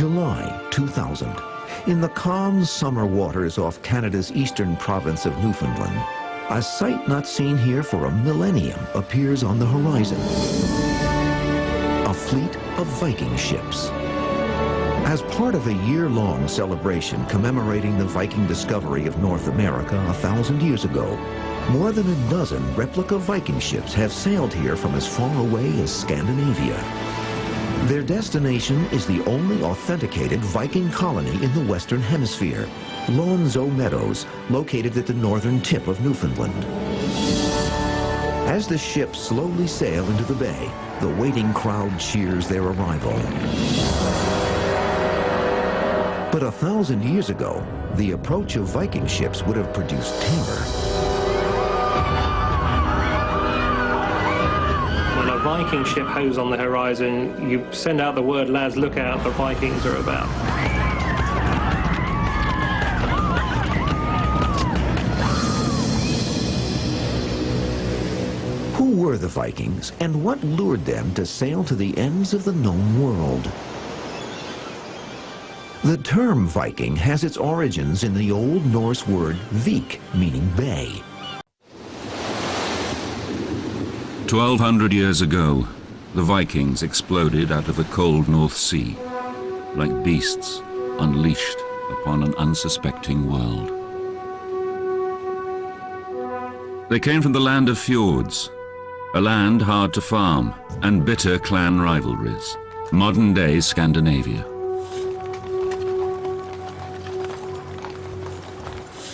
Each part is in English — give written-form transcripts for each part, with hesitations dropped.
July 2000. In the calm summer waters off Canada's eastern province of Newfoundland, a sight not seen here for a millennium appears on the horizon. A fleet of Viking ships. As part of a year-long celebration commemorating the Viking discovery of North America 1,000 years ago, more than a dozen replica Viking ships have sailed here from as far away as Scandinavia. Their destination is the only authenticated Viking colony in the Western Hemisphere, Lonzo Meadows, located at the northern tip of Newfoundland. As the ships slowly sail into the bay, the waiting crowd cheers their arrival. But 1,000 years ago, the approach of Viking ships would have produced terror. When a Viking ship hove on the horizon, you send out the word, lads, look out, the Vikings are about. Who were the Vikings, and what lured them to sail to the ends of the known world? The term Viking has its origins in the Old Norse word vik, meaning bay. 1,200 years ago, the Vikings exploded out of the cold North Sea, like beasts unleashed upon an unsuspecting world. They came from the land of fjords, a land hard to farm, and bitter clan rivalries, modern-day Scandinavia.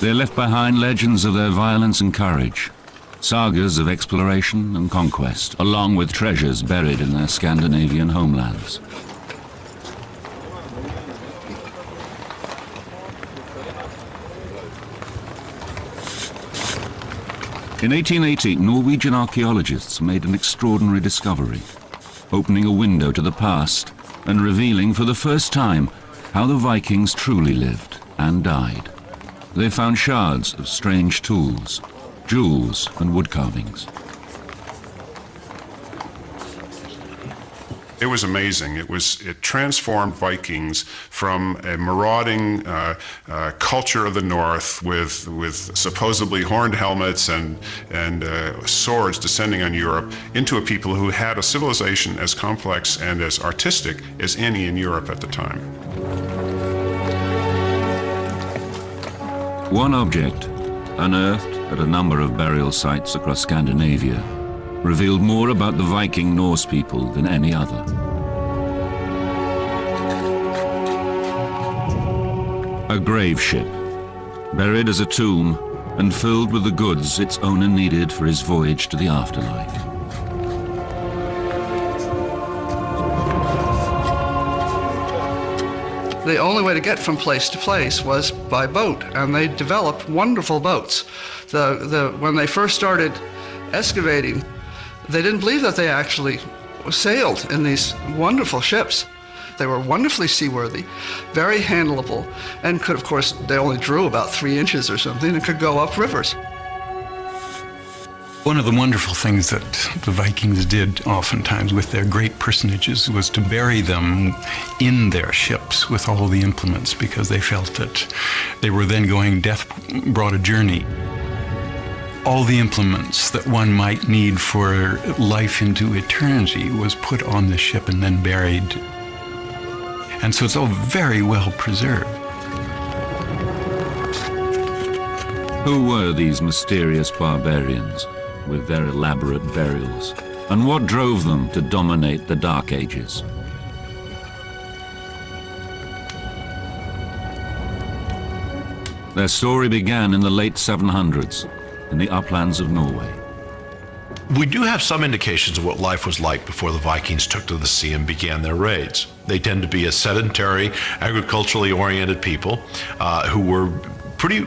They left behind legends of their violence and courage, sagas of exploration and conquest, along with treasures buried in their Scandinavian homelands. In 1880, Norwegian archaeologists made an extraordinary discovery, opening a window to the past and revealing for the first time how the Vikings truly lived and died. They found shards of strange tools, jewels and wood carvings. It was amazing. It transformed Vikings from a marauding culture of the North with supposedly horned helmets and swords descending on Europe into a people who had a civilization as complex and as artistic as any in Europe at the time. One object, unearthed at a number of burial sites across Scandinavia, revealed more about the Viking Norse people than any other. A grave ship, buried as a tomb and filled with the goods its owner needed for his voyage to the afterlife. The only way to get from place to place was by boat, and they developed wonderful boats. When they first started excavating, they didn't believe that they actually sailed in these wonderful ships. They were wonderfully seaworthy, very handleable, and could, of course, they only drew about 3 inches or something and could go up rivers. One of the wonderful things that the Vikings did oftentimes with their great personages was to bury them in their ships with all the implements, because they felt that they were then going, death brought a journey. All the implements that one might need for life into eternity was put on the ship and then buried. And so it's all very well preserved. Who were these mysterious barbarians with their elaborate burials? And what drove them to dominate the Dark Ages? Their story began in the late 700s in the uplands of Norway. We do have some indications of what life was like before the Vikings took to the sea and began their raids. They tend to be a sedentary, agriculturally oriented people who were pretty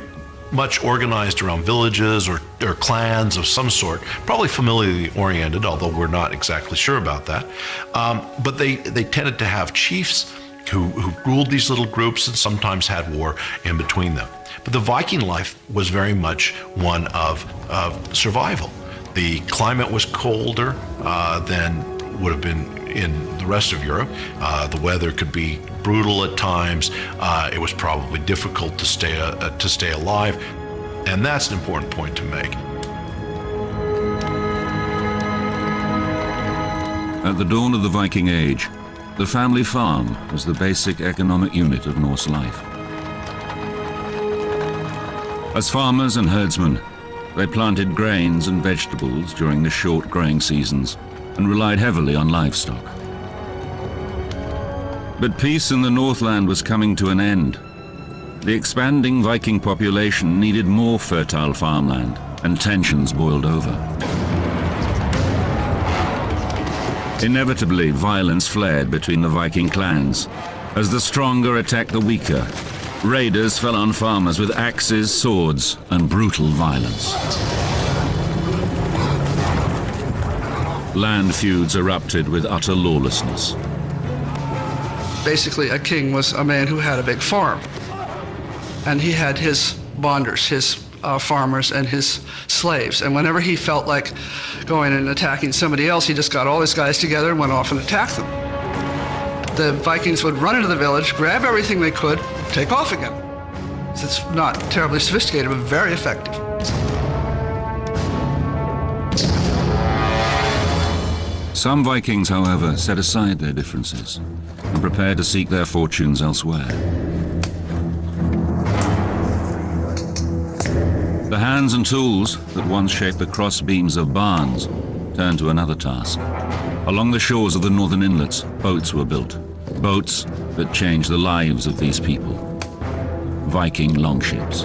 much organized around villages or clans of some sort, probably familiarly oriented, although we're not exactly sure about that. But they tended to have chiefs who ruled these little groups and sometimes had war in between them. But the Viking life was very much one of survival. The climate was colder than would have been in the rest of Europe. The weather could be brutal at times. It was probably difficult to stay alive, and that's an important point to make. At the dawn of the Viking Age, the family farm was the basic economic unit of Norse life. As farmers and herdsmen, they planted grains and vegetables during the short growing seasons and relied heavily on livestock. But peace in the Northland was coming to an end. The expanding Viking population needed more fertile farmland, and tensions boiled over. Inevitably, violence flared between the Viking clans. As the stronger attacked the weaker, raiders fell on farmers with axes, swords, and brutal violence. Land feuds erupted with utter lawlessness. Basically, a king was a man who had a big farm, and he had his bonders, his farmers, and his slaves. And whenever he felt like going and attacking somebody else, he just got all his guys together and went off and attacked them. The Vikings would run into the village, grab everything they could, take off again. It's not terribly sophisticated, but very effective. Some Vikings, however, set aside their differences and prepared to seek their fortunes elsewhere. The hands and tools that once shaped the cross beams of barns turned to another task. Along the shores of the northern inlets, boats were built. Boats that changed the lives of these people. Viking longships.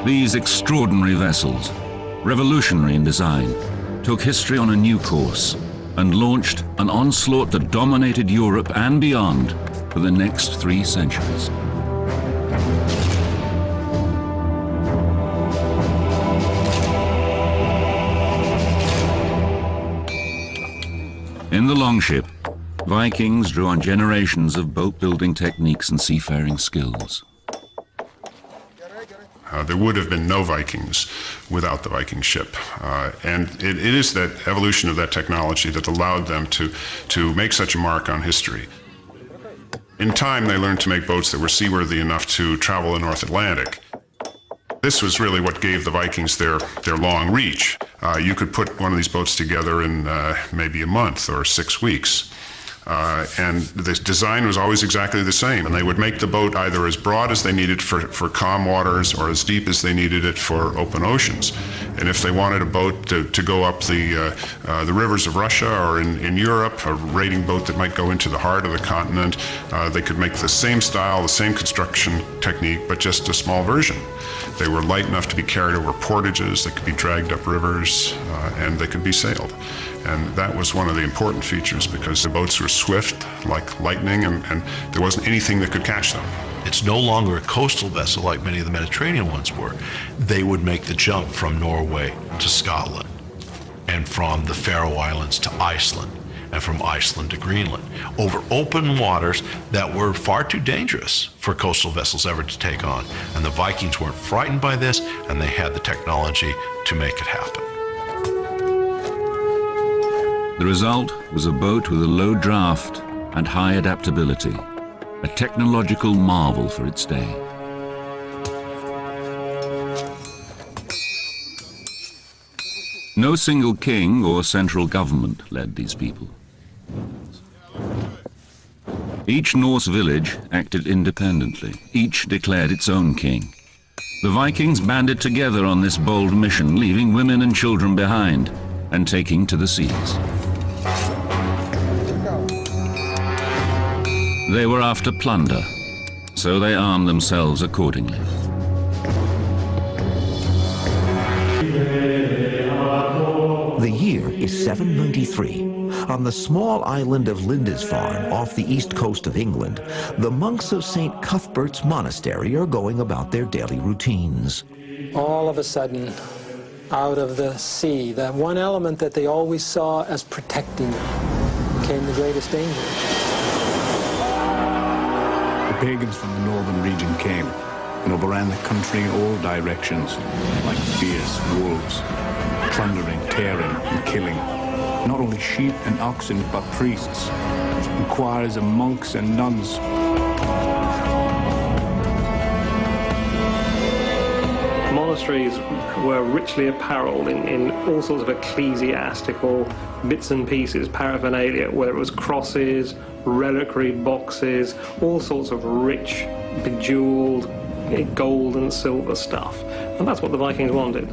These extraordinary vessels, revolutionary in design, took history on a new course and launched an onslaught that dominated Europe and beyond for the next 3 centuries. In the longship, Vikings drew on generations of boat-building techniques and seafaring skills. There would have been no Vikings without the Viking ship. And it is that evolution of that technology that allowed them to make such a mark on history. In time, they learned to make boats that were seaworthy enough to travel the North Atlantic. This was really what gave the Vikings their long reach. You could put one of these boats together in maybe a month or 6 weeks. And the design was always exactly the same. And they would make the boat either as broad as they needed for calm waters or as deep as they needed it for open oceans. And if they wanted a boat to go up the rivers of Russia or in Europe, a raiding boat that might go into the heart of the continent, they could make the same style, the same construction technique, but just a small version. They were light enough to be carried over portages, they could be dragged up rivers, and they could be sailed. And that was one of the important features because the boats were swift like lightning and there wasn't anything that could catch them. It's no longer a coastal vessel like many of the Mediterranean ones were. They would make the jump from Norway to Scotland and from the Faroe Islands to Iceland and from Iceland to Greenland over open waters that were far too dangerous for coastal vessels ever to take on. And the Vikings weren't frightened by this, and they had the technology to make it happen. The result was a boat with a low draft and high adaptability, a technological marvel for its day. No single king or central government led these people. Each Norse village acted independently. Each declared its own king. The Vikings banded together on this bold mission, leaving women and children behind and taking to the seas. They were after plunder, so they armed themselves accordingly. The year is 793. On the small island of Lindisfarne off the east coast of England, the monks of St. Cuthbert's Monastery are going about their daily routines. All of a sudden, out of the sea, that one element that they always saw as protecting them, came the greatest danger. The pagans from the northern region came, and overran the country in all directions like fierce wolves, plundering, tearing, and killing not only sheep and oxen, but priests, and choirs of monks and nuns. Monasteries were richly apparelled in all sorts of ecclesiastical bits and pieces, paraphernalia, whether it was crosses, reliquary boxes, all sorts of rich, bejeweled gold and silver stuff. And that's what the Vikings wanted.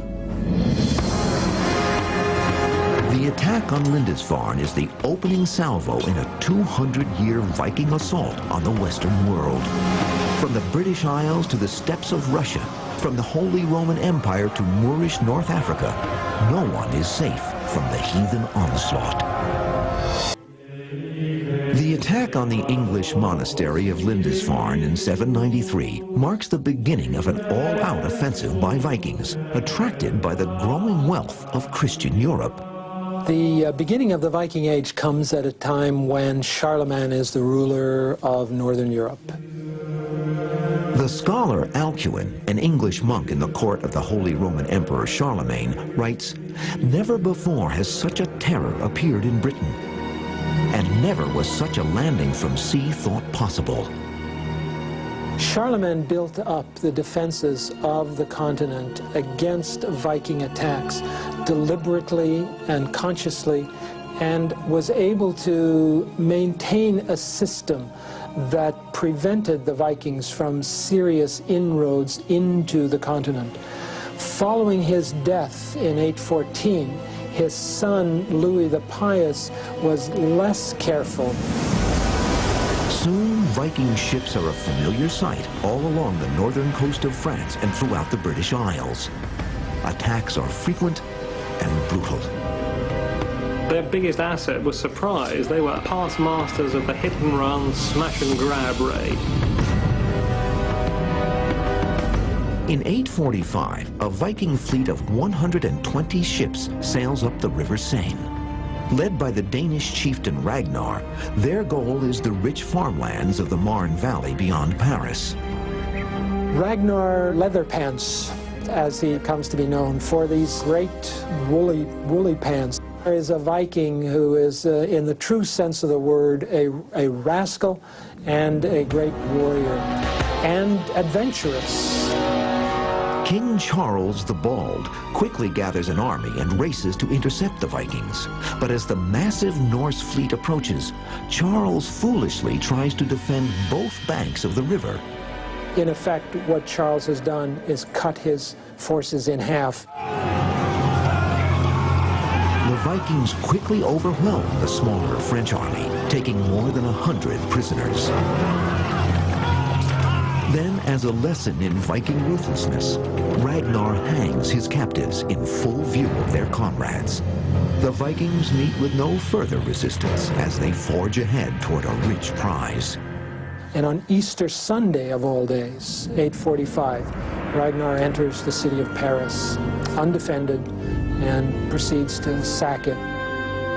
The attack on Lindisfarne is the opening salvo in a 200-year Viking assault on the Western world. From the British Isles to the steppes of Russia, from the Holy Roman Empire to Moorish North Africa, no one is safe from the heathen onslaught. The attack on the English monastery of Lindisfarne in 793 marks the beginning of an all-out offensive by Vikings, attracted by the growing wealth of Christian Europe. The beginning of the Viking Age comes at a time when Charlemagne is the ruler of Northern Europe. The scholar Alcuin, an English monk in the court of the Holy Roman Emperor Charlemagne, writes, "Never before has such a terror appeared in Britain, and never was such a landing from sea thought possible." Charlemagne built up the defenses of the continent against Viking attacks deliberately and consciously, and was able to maintain a system that prevented the Vikings from serious inroads into the continent. Following his death in 814, his son Louis the Pious was less careful. Soon, Viking ships are a familiar sight all along the northern coast of France and throughout the British Isles. Attacks are frequent and brutal. Their biggest asset was surprise. They were past masters of the hit-and-run, smash-and-grab raid. In 845, a Viking fleet of 120 ships sails up the River Seine. Led by the Danish chieftain Ragnar, their goal is the rich farmlands of the Marne Valley beyond Paris. Ragnar Leatherpants, as he comes to be known, for these great woolly pants. There is a Viking who is, in the true sense of the word, a rascal and a great warrior, and adventurous. King Charles the Bald quickly gathers an army and races to intercept the Vikings. But as the massive Norse fleet approaches, Charles foolishly tries to defend both banks of the river. In effect, what Charles has done is cut his forces in half. The Vikings quickly overwhelm the smaller French army, taking more than 100 prisoners. Then, as a lesson in Viking ruthlessness, Ragnar hangs his captives in full view of their comrades. The Vikings meet with no further resistance as they forge ahead toward a rich prize. And on Easter Sunday of all days, 845, Ragnar enters the city of Paris, undefended, and proceeds to sack it.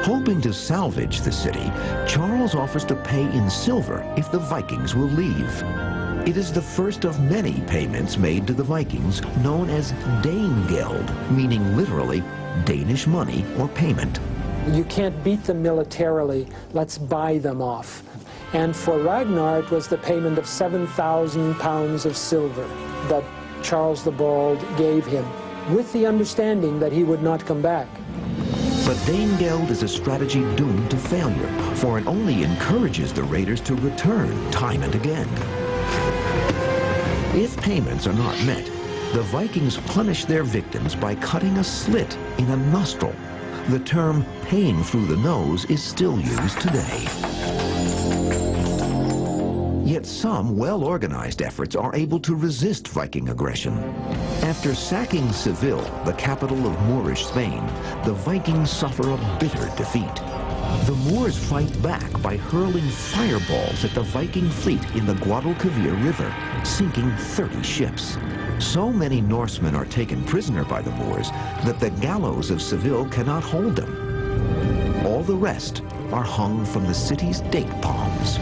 Hoping to salvage the city, Charles offers to pay in silver if the Vikings will leave. It is the first of many payments made to the Vikings, known as Danegeld, meaning literally Danish money or payment. You can't beat them militarily, let's buy them off. And for Ragnar, it was the payment of 7,000 pounds of silver that Charles the Bald gave him, with the understanding that he would not come back. But Danegeld is a strategy doomed to failure, for it only encourages the raiders to return time and again. If payments are not met, the Vikings punish their victims by cutting a slit in a nostril. The term paying through the nose is still used today. Yet some well-organized efforts are able to resist Viking aggression. After sacking Seville, the capital of Moorish Spain, the Vikings suffer a bitter defeat. The Moors fight back by hurling fireballs at the Viking fleet in the Guadalquivir River, sinking 30 ships. So many Norsemen are taken prisoner by the Moors that the gallows of Seville cannot hold them. All the rest are hung from the city's date palms.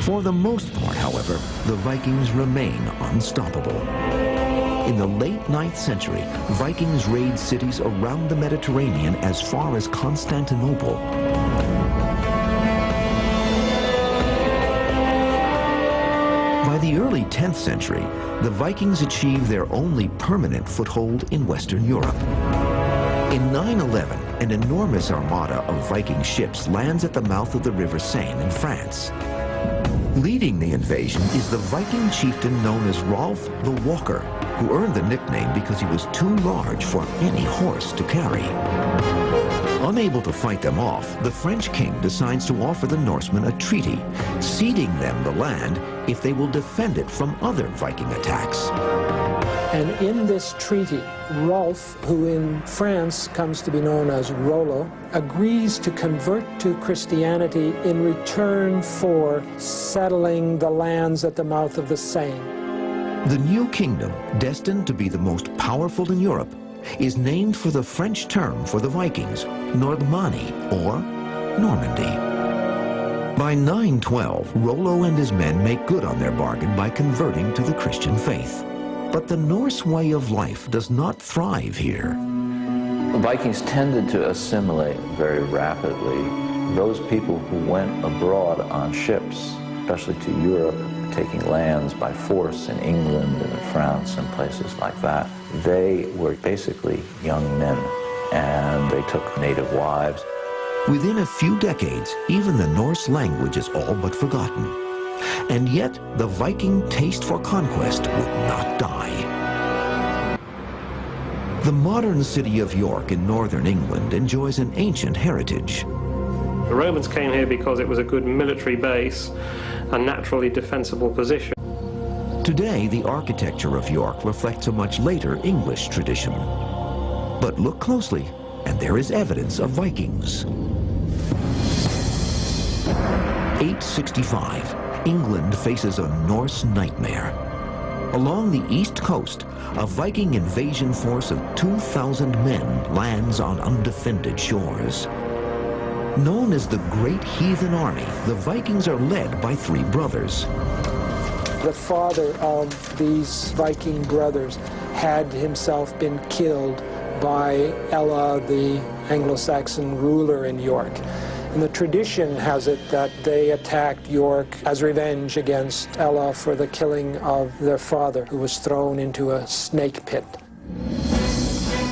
For the most part, however, the Vikings remain unstoppable. In the late 9th century, Vikings raid cities around the Mediterranean as far as Constantinople. By the early 10th century, the Vikings achieved their only permanent foothold in Western Europe. In 911, an enormous armada of Viking ships lands at the mouth of the River Seine in France. Leading the invasion is the Viking chieftain known as Rolf the Walker, who earned the nickname because he was too large for any horse to carry. Unable to fight them off, the French king decides to offer the Norsemen a treaty, ceding them the land if they will defend it from other Viking attacks. And in this treaty, Rolf, who in France comes to be known as Rollo, agrees to convert to Christianity in return for settling the lands at the mouth of the Seine. The new kingdom, destined to be the most powerful in Europe, is named for the French term for the Vikings, Nordmanni, or Normandy. By 912, Rollo and his men make good on their bargain by converting to the Christian faith. But the Norse way of life does not thrive here. The Vikings tended to assimilate very rapidly. Those people who went abroad on ships, especially to Europe, taking lands by force in England and in France and places like that, they were basically young men, and they took native wives. Within a few decades, even the Norse language is all but forgotten. And yet, the Viking taste for conquest would not die. The modern city of York in northern England enjoys an ancient heritage. The Romans came here because it was a good military base, a naturally defensible position. Today, the architecture of York reflects a much later English tradition. But look closely, and there is evidence of Vikings. 865. England faces a Norse nightmare. Along the east coast, a Viking invasion force of 2,000 men lands on undefended shores. Known as the Great Heathen Army, the Vikings are led by 3 brothers. The father of these Viking brothers had himself been killed by Ella, the Anglo-Saxon ruler in York. And the tradition has it that they attacked York as revenge against Ella for the killing of their father, who was thrown into a snake pit.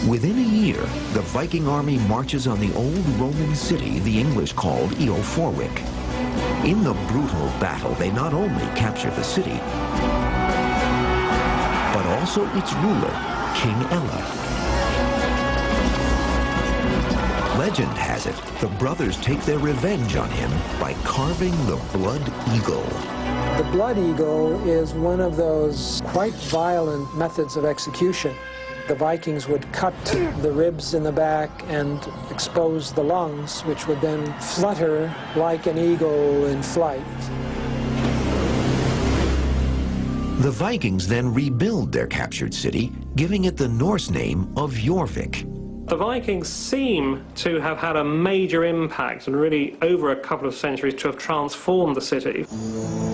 Within a year, the Viking army marches on the old Roman city the English called Eoforwic. In the brutal battle, they not only capture the city, but also its ruler, King Ella. Legend has it, the brothers take their revenge on him by carving the blood eagle. The blood eagle is one of those quite violent methods of execution. The Vikings would cut the ribs in the back and expose the lungs, which would then flutter like an eagle in flight. The Vikings then rebuild their captured city, giving it the Norse name of Jorvik. The Vikings seem to have had a major impact and really over a couple of centuries to have transformed the city.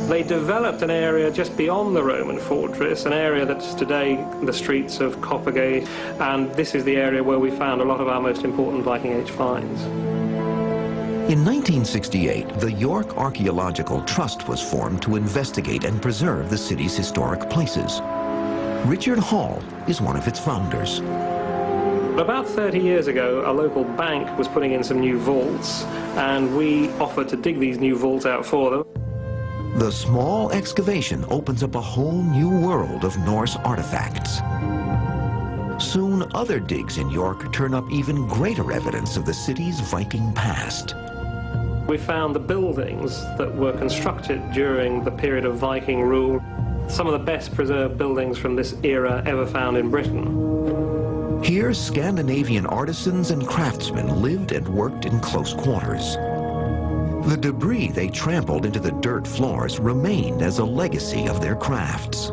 They developed an area just beyond the Roman fortress, an area that's today the streets of Coppergate, and this is the area where we found a lot of our most important Viking Age finds. In 1968, the York Archaeological Trust was formed to investigate and preserve the city's historic places. Richard Hall is one of its founders. About 30 years ago, a local bank was putting in some new vaults, and we offered to dig these new vaults out for them. The small excavation opens up a whole new world of Norse artifacts. Soon, other digs in York turn up even greater evidence of the city's Viking past. We found the buildings that were constructed during the period of Viking rule, some of the best preserved buildings from this era ever found in Britain. Here, Scandinavian artisans and craftsmen lived and worked in close quarters. The debris they trampled into the dirt floors remained as a legacy of their crafts.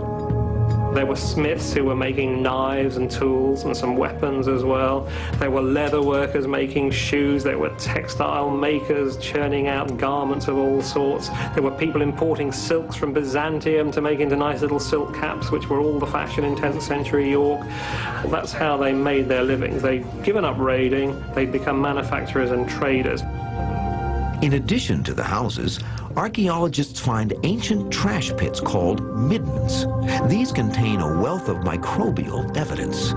There were smiths who were making knives and tools and some weapons as well. There were leather workers making shoes. There were textile makers churning out garments of all sorts. There were people importing silks from Byzantium to make into nice little silk caps, which were all the fashion in 10th century York. That's how they made their livings. They'd given up raiding. They'd become manufacturers and traders. In addition to the houses, archaeologists find ancient trash pits called middens. These contain a wealth of microbial evidence.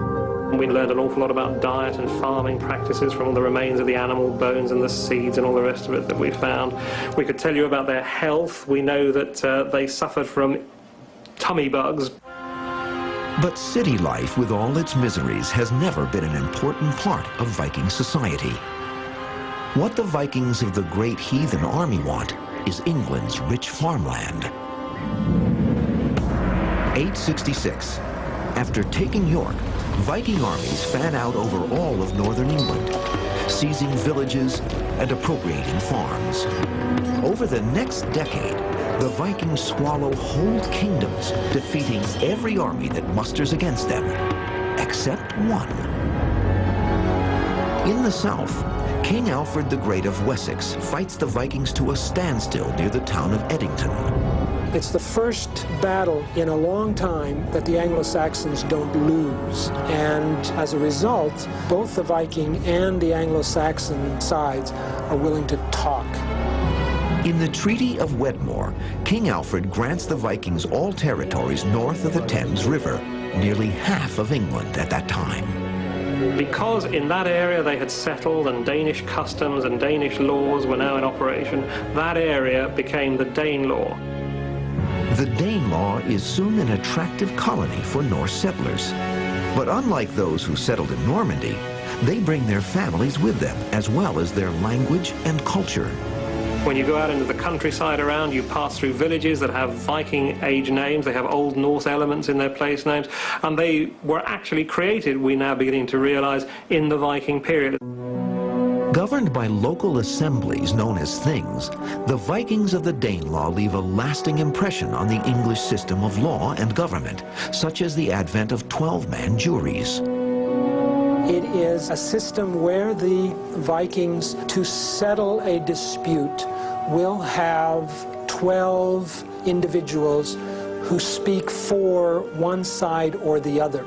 We learned an awful lot about diet and farming practices from all the remains of the animal bones and the seeds and all the rest of it that we found. We could tell you about their health. We know that they suffered from tummy bugs. But city life, with all its miseries, has never been an important part of Viking society. What the Vikings of the great heathen army want is England's rich farmland. 866. After taking York, Viking armies fan out over all of northern England, seizing villages and appropriating farms. Over the next decade, the Vikings swallow whole kingdoms, defeating every army that musters against them, except one. In the south, King Alfred the Great of Wessex fights the Vikings to a standstill near the town of Edington. It's the first battle in a long time that the Anglo-Saxons don't lose. And as a result, both the Viking and the Anglo-Saxon sides are willing to talk. In the Treaty of Wedmore, King Alfred grants the Vikings all territories north of the Thames River, nearly half of England at that time. Because in that area they had settled and Danish customs and Danish laws were now in operation, that area became the Danelaw. The Danelaw is soon an attractive colony for Norse settlers. But unlike those who settled in Normandy, they bring their families with them, as well as their language and culture. When you go out into the countryside around, you pass through villages that have Viking age names. They have Old Norse elements in their place names, and they were actually created, we're now beginning to realize, in the Viking period. Governed by local assemblies known as things, the Vikings of the Danelaw leave a lasting impression on the English system of law and government, such as the advent of 12-man juries. It is a system where the Vikings, to settle a dispute, will have 12 individuals who speak for one side or the other.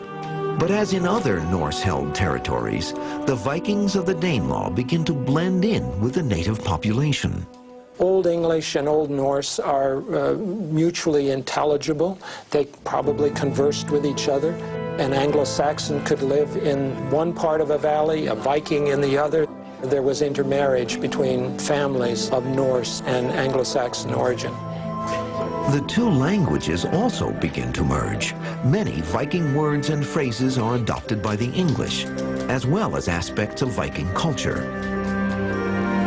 But as in other Norse-held territories, the Vikings of the Danelaw begin to blend in with the native population. Old English and Old Norse are mutually intelligible. They probably conversed with each other. An Anglo-Saxon could live in one part of a valley, a Viking in the other. There was intermarriage between families of Norse and Anglo-Saxon origin. The two languages also begin to merge. Many Viking words and phrases are adopted by the English, as well as aspects of Viking culture.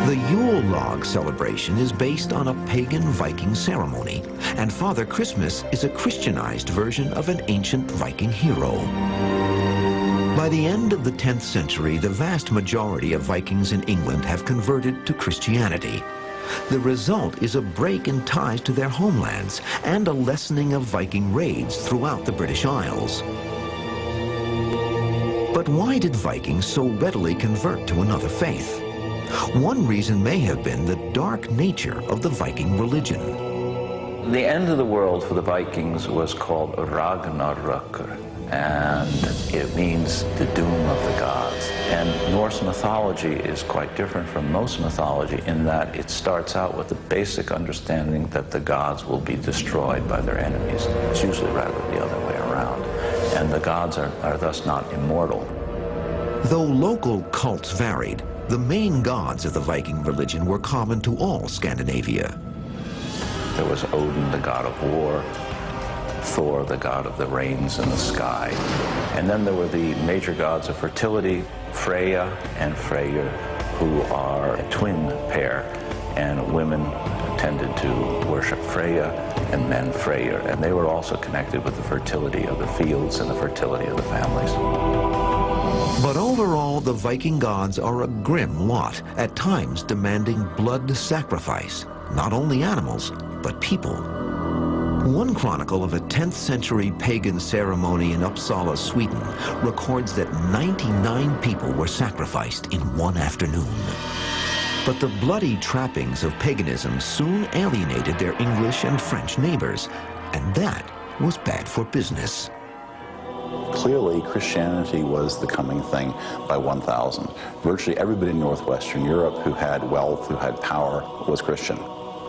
The Yule log celebration is based on a pagan Viking ceremony, and Father Christmas is a Christianized version of an ancient Viking hero. By the end of the 10th century, the vast majority of Vikings in England have converted to Christianity. The result is a break in ties to their homelands and a lessening of Viking raids throughout the British Isles. But why did Vikings so readily convert to another faith? One reason may have been the dark nature of the Viking religion. The end of the world for the Vikings was called Ragnarök, and it means the doom of the gods. And Norse mythology is quite different from most mythology in that it starts out with the basic understanding that the gods will be destroyed by their enemies. It's usually rather the other way around. And the gods are thus not immortal. Though local cults varied, the main gods of the Viking religion were common to all Scandinavia. There was Odin, the god of war, Thor, the god of the rains and the sky. And then there were the major gods of fertility, Freya and Freyr, who are a twin pair. And women tended to worship Freya and men Freyr. And they were also connected with the fertility of the fields and the fertility of the families. But overall, the Viking gods are a grim lot, at times demanding blood sacrifice, not only animals, but people. One chronicle of a 10th century pagan ceremony in Uppsala, Sweden, records that 99 people were sacrificed in one afternoon. But the bloody trappings of paganism soon alienated their English and French neighbors, and that was bad for business. Clearly, Christianity was the coming thing by 1000. Virtually everybody in Northwestern Europe who had wealth, who had power, was Christian.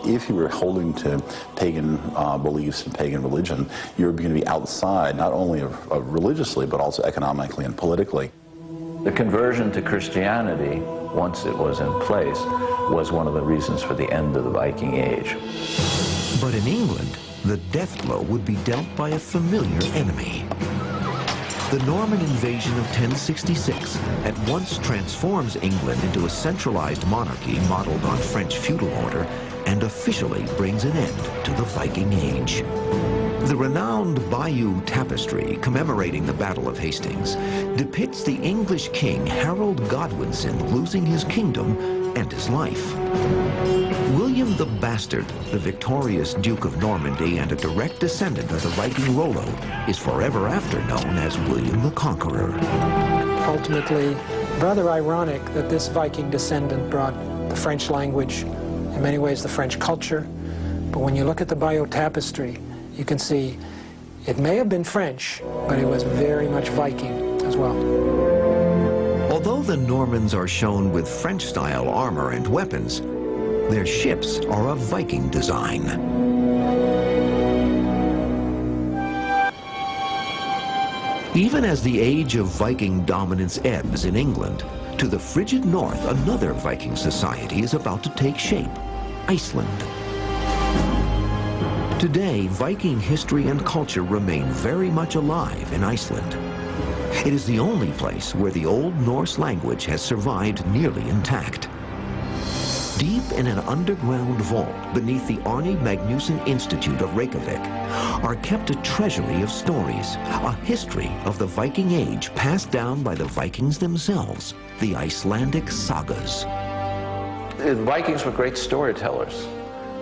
If you were holding to pagan beliefs and pagan religion, you were going to be outside not only of religiously, but also economically and politically. The conversion to Christianity, once it was in place, was one of the reasons for the end of the Viking Age. But in England, the death blow would be dealt by a familiar enemy. The Norman invasion of 1066 at once transforms England into a centralized monarchy modeled on French feudal order and officially brings an end to the Viking Age. The renowned Bayeux Tapestry, commemorating the Battle of Hastings, depicts the English king Harold Godwinson losing his kingdom and his life. William the Bastard, the victorious Duke of Normandy and a direct descendant of the Viking Rollo, is forever after known as William the Conqueror. Ultimately, rather ironic that this Viking descendant brought the French language, in many ways the French culture, but when you look at the Bayeux Tapestry, you can see it may have been French, but it was very much Viking as well. Although the Normans are shown with French-style armor and weapons, their ships are of Viking design. Even as the age of Viking dominance ebbs in England, to the frigid north, another Viking society is about to take shape: Iceland. Today, Viking history and culture remain very much alive in Iceland. It is the only place where the Old Norse language has survived nearly intact. Deep in an underground vault beneath the Arni Magnusson Institute of Reykjavik are kept a treasury of stories, a history of the Viking Age passed down by the Vikings themselves, the Icelandic sagas. The Vikings were great storytellers.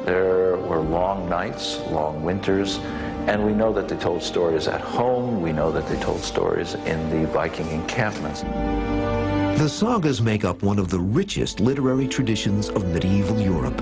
There were long nights, long winters, and we know that they told stories at home. We know that they told stories in the Viking encampments. The sagas make up one of the richest literary traditions of medieval Europe.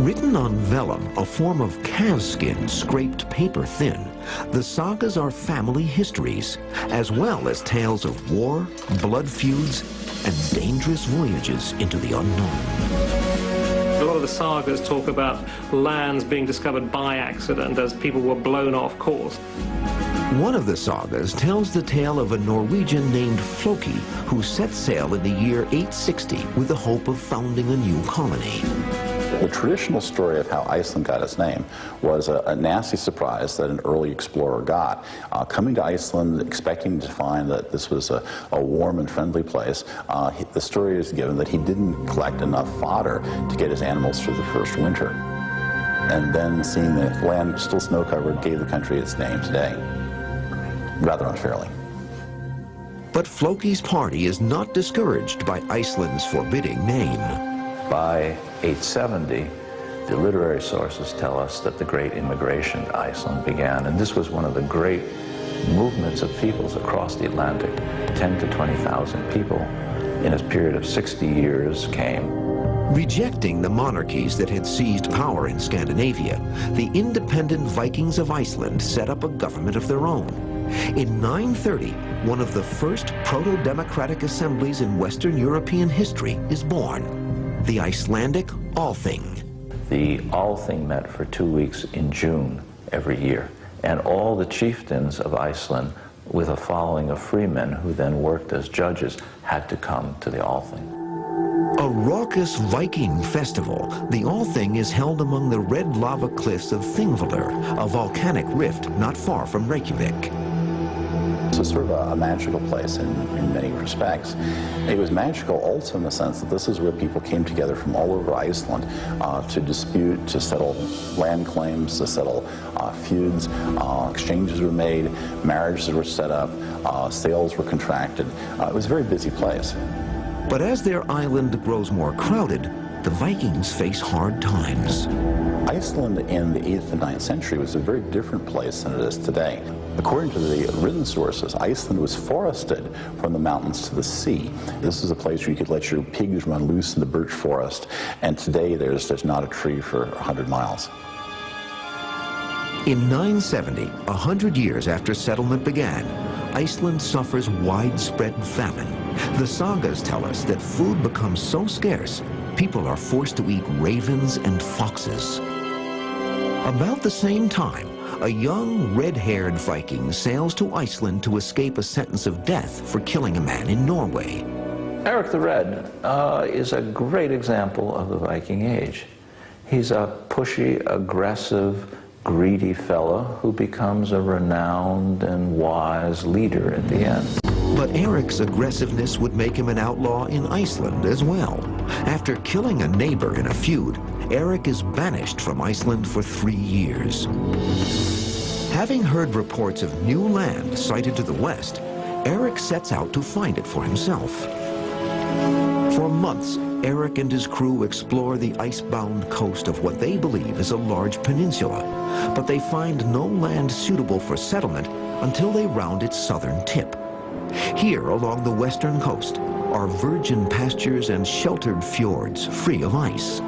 Written on vellum, a form of calfskin scraped paper thin, the sagas are family histories, as well as tales of war, blood feuds, and dangerous voyages into the unknown. A lot of the sagas talk about lands being discovered by accident as people were blown off course. One of the sagas tells the tale of a Norwegian named Floki who set sail in the year 860 with the hope of founding a new colony. The traditional story of how Iceland got its name was a nasty surprise that an early explorer got. Coming to Iceland, expecting to find that this was a warm and friendly place, the story is given that he didn't collect enough fodder to get his animals through the first winter. And then, seeing the land still snow-covered, gave the country its name today, rather unfairly. But Floki's party is not discouraged by Iceland's forbidding name. By 870, the literary sources tell us that the great immigration to Iceland began, and this was one of the great movements of peoples across the Atlantic. 10 to 20,000 people in a period of 60 years came. Rejecting the monarchies that had seized power in Scandinavia, the independent Vikings of Iceland set up a government of their own. In 930, one of the first proto-democratic assemblies in Western European history is born. The Icelandic Althing. The Althing met for 2 weeks in June every year, and all the chieftains of Iceland, with a following of freemen who then worked as judges, had to come to the Althing. A raucous Viking festival, the Althing is held among the red lava cliffs of Thingvellir, a volcanic rift not far from Reykjavik. It's sort of a magical place in many respects. It was magical also in the sense that this is where people came together from all over Iceland to dispute, to settle land claims, to settle feuds. Exchanges were made, marriages were set up, sales were contracted. It was a very busy place. But as their island grows more crowded, the Vikings face hard times. Iceland in the 8th and 9th century was a very different place than it is today. According to the written sources, Iceland was forested from the mountains to the sea. This is a place where you could let your pigs run loose in the birch forest, and today there's not a tree for 100 miles. In 970, 100 years after settlement began, Iceland suffers widespread famine. The sagas tell us that food becomes so scarce, people are forced to eat ravens and foxes. About the same time, a young, red-haired Viking sails to Iceland to escape a sentence of death for killing a man in Norway. Eric the Red is a great example of the Viking age. He's a pushy, aggressive, greedy fellow who becomes a renowned and wise leader at the end. But Eric's aggressiveness would make him an outlaw in Iceland as well. After killing a neighbor in a feud, Eric is banished from Iceland for 3 years. Having heard reports of new land sighted to the west, Eric sets out to find it for himself. For months, Eric and his crew explore the icebound coast of what they believe is a large peninsula, but they find no land suitable for settlement until they round its southern tip. Here, along the western coast, are virgin pastures and sheltered fjords free of ice.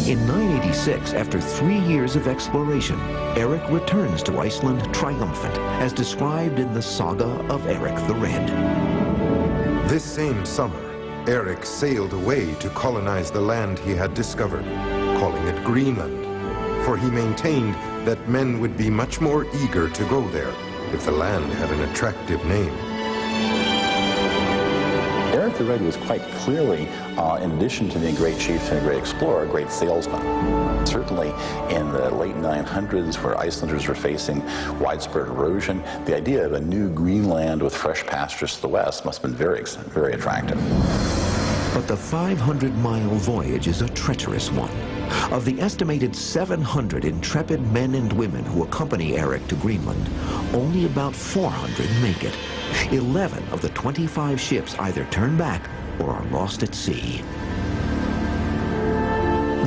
In 986, after 3 years of exploration, Eric returns to Iceland triumphant, as described in the saga of Eric the Red. This same summer, Eric sailed away to colonize the land he had discovered, calling it Greenland, for he maintained that men would be much more eager to go there if the land had an attractive name. Eric the Red was quite clearly, in addition to being a great chieftain and a great explorer, a great salesman. Certainly in the late 900s, where Icelanders were facing widespread erosion, the idea of a new Greenland with fresh pastures to the west must have been very attractive. But the 500-mile voyage is a treacherous one. Of the estimated 700 intrepid men and women who accompany Eric to Greenland, only about 400 make it. 11 of the 25 ships either turn back or are lost at sea.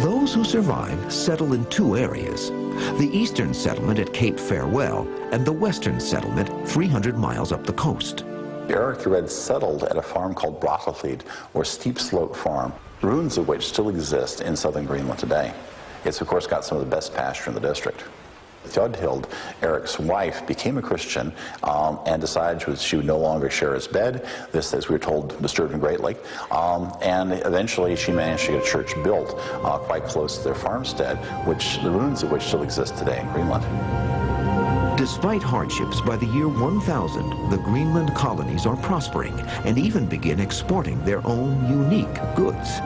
Those who survive settle in 2 areas: the eastern settlement at Cape Farewell and the western settlement 300 miles up the coast. Eric the Red settled at a farm called Brattahlid, or Steep Slope Farm, ruins of which still exist in southern Greenland today. It's, of course, got some of the best pasture in the district. Thjodhild, Eric's wife, became a Christian and decided she would no longer share his bed. This, as we were told, disturbed him greatly. And eventually she managed to get a church built quite close to their farmstead, the ruins of which still exist today in Greenland. Despite hardships, by the year 1000, the Greenland colonies are prospering and even begin exporting their own unique goods.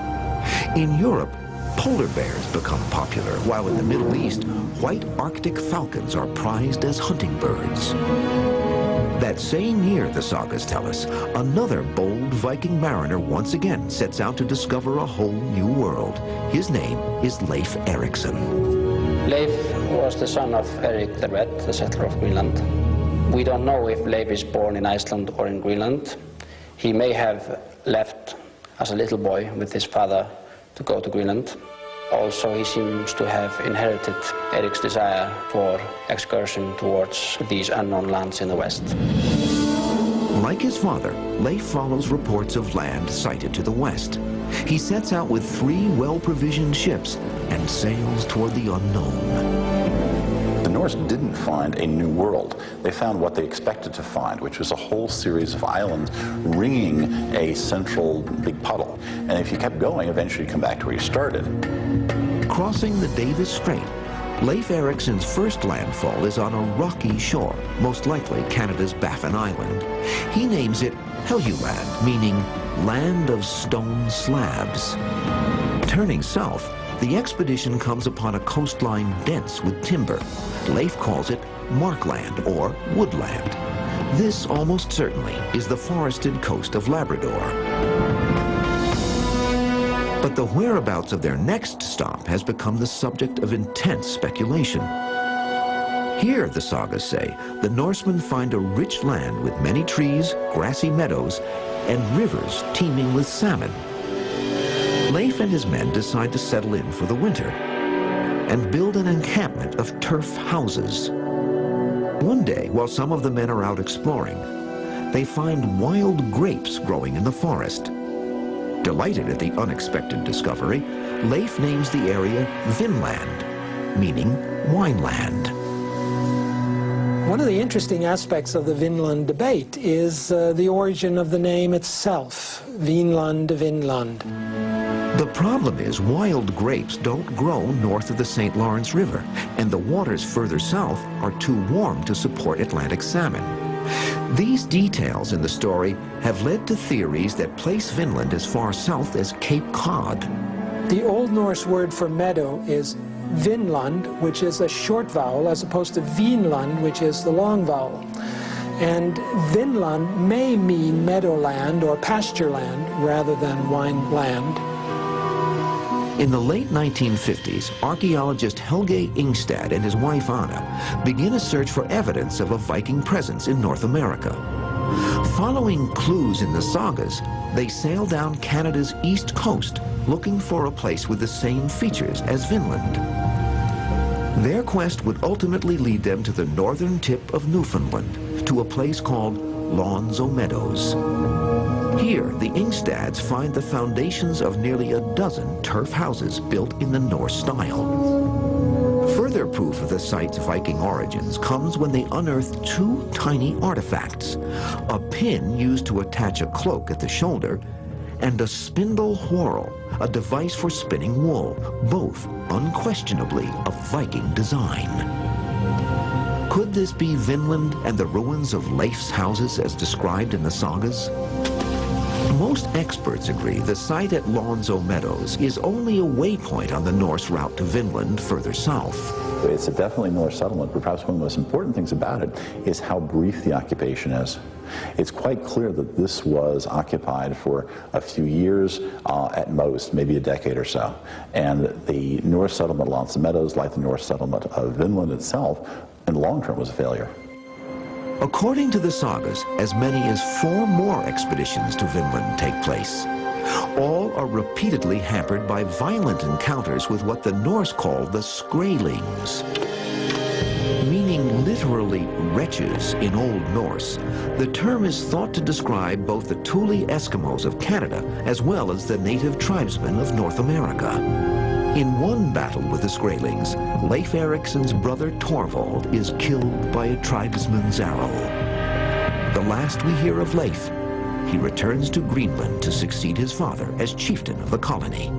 In Europe, polar bears become popular, while in the Middle East, white Arctic falcons are prized as hunting birds. That same year, the sagas tell us, another bold Viking mariner once again sets out to discover a whole new world. His name is Leif Erikson. Leif was the son of Eric the Red, the settler of Greenland. We don't know if Leif is born in Iceland or in Greenland. He may have left as a little boy with his father to go to Greenland. Also, he seems to have inherited Eric's desire for excursion towards these unknown lands in the west. Like his father, Leif follows reports of land sighted to the west. He sets out with 3 well-provisioned ships and sails toward the unknown. The Norse didn't find a new world. They found what they expected to find, which was a whole series of islands ringing a central big puddle. And if you kept going, eventually you come back to where you started. Crossing the Davis Strait, Leif Erikson's first landfall is on a rocky shore, most likely Canada's Baffin Island. He names it Helluland, meaning land of stone slabs. Turning south, the expedition comes upon a coastline dense with timber. Leif calls it Markland, or woodland. This almost certainly is the forested coast of Labrador. But the whereabouts of their next stop has become the subject of intense speculation. Here, the sagas say, the Norsemen find a rich land with many trees, grassy meadows, and rivers teeming with salmon. Leif and his men decide to settle in for the winter and build an encampment of turf houses. One day, while some of the men are out exploring, they find wild grapes growing in the forest. Delighted at the unexpected discovery, Leif names the area Vinland, meaning wineland. One of the interesting aspects of the Vinland debate is the origin of the name itself, Vinland, Vinland. The problem is wild grapes don't grow north of the St. Lawrence River, and the waters further south are too warm to support Atlantic salmon. These details in the story have led to theories that place Vinland as far south as Cape Cod. The Old Norse word for meadow is Vinland, which is a short vowel, as opposed to Vinland, which is the long vowel. And Vinland may mean meadowland or pasture land rather than wineland. In the late 1950s, archaeologist Helge Ingstad and his wife Anna begin a search for evidence of a Viking presence in North America. Following clues in the sagas, they sail down Canada's east coast looking for a place with the same features as Vinland. Their quest would ultimately lead them to the northern tip of Newfoundland, to a place called Lawns o' Meadows. Here, the Ingstads find the foundations of nearly a dozen turf houses built in the Norse style. Further proof of the site's Viking origins comes when they unearth two tiny artifacts: a pin used to attach a cloak at the shoulder, and a spindle whorl, a device for spinning wool, both unquestionably of Viking design. Could this be Vinland and the ruins of Leif's houses as described in the sagas? Most experts agree the site at Lawns o' Meadows is only a waypoint on the Norse route to Vinland further south. It's a definitely Norse settlement, but perhaps one of the most important things about it is how brief the occupation is. It's quite clear that this was occupied for a few years at most, maybe a decade or so. And the Norse settlement of Lawns o' Meadows, like the Norse settlement of Vinland itself, in the long term was a failure. According to the sagas, as many as 4 more expeditions to Vinland take place. All are repeatedly hampered by violent encounters with what the Norse call the Skraelings. Meaning literally wretches in Old Norse, the term is thought to describe both the Thule Eskimos of Canada as well as the native tribesmen of North America. In one battle with the Skraelings, Leif Eriksson's brother Torvald is killed by a tribesman's arrow. The last we hear of Leif, he returns to Greenland to succeed his father as chieftain of the colony.